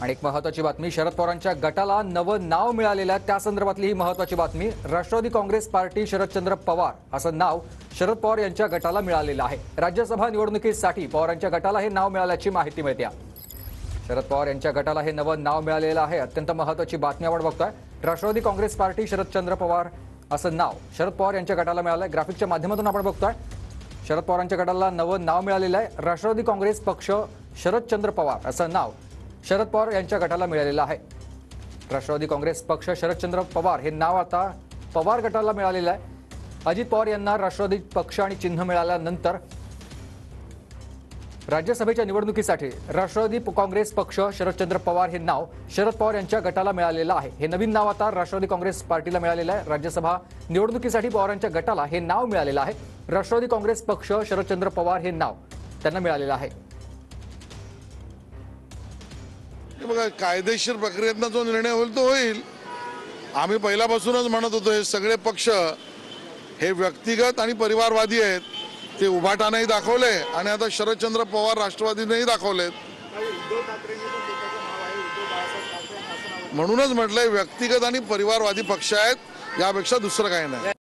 आणि एक महत्त्वाची बातमी, शरद पवारांच्या गटाला नवं नाव मिळालेलं आहे, त्या संदर्भातली ही महत्त्वाची बातमी। राष्ट्रवादी काँग्रेस पार्टी शरदचंद्र पवार असं नाव शरद पवार यांच्या गटाला मिळालेलं आहे। राज्यसभा निवडणुकीसाठी पवारांच्या गटाला हे नाव मिळाल्याची माहिती मिळते। शरद पवार यांच्या गटाला हे नवं नाव मिळालेलं आहे। अत्यंत महत्त्वाची बातमी आपण बघतोय। राष्ट्रवादी काँग्रेस पार्टी शरदचंद्र पवार असं नाव शरद पवार यांच्या गटाला मिळालं आहे। ग्राफिकच्या माध्यमातून आपण बघतोय शरद पवारांच्या गटाला नवं नाव मिळालेलं आहे। राष्ट्रवादी काँग्रेस पक्ष शरदचंद्र पवार असं नाव शरद पवार यांच्या गटाला मिळालेलं आहे। राष्ट्रवादी काँग्रेस पक्ष शरदचंद्र पवार हे नाव आता पवार गटाला मिळालेलं आहे। अजित पवार यांना राष्ट्रवादी पक्ष आणि चिन्ह मिळाल्यानंतर राज्यसभेच्या निवडणुकीसाठी राष्ट्रवादी काँग्रेस पक्ष शरदचंद्र पवार हे नाव शरद पवार यांच्या गटाला मिळालेलं आहे। हे नवीन नाव आता राष्ट्रवादी काँग्रेस पार्टीला मिळालेलं आहे। राज्यसभा निवडणुकीसाठी पवारांच्या गटाला हे नाव मिळालेलं आहे। राष्ट्रवादी काँग्रेस पक्ष शरदचंद्र पवार हे नाव त्यांना मिळालेलं आहे। बघा, कायदेशीर प्रक्रियेतनं जो निर्णय होईल तो होईल। आम्ही पहिल्यापासूनच म्हणत होतो हे सगळे पक्ष हे व्यक्तिगत आणि परिवारवादी आहेत। ते उभाटानेही दाखवले आणि आता शरदचंद्र पवार राष्ट्रवादीनेही दाखवलेत। म्हणूनच म्हटलंय व्यक्तिगत आणि परिवारवादी पक्ष आहेत, यापेक्षा दुसरं काही नाही।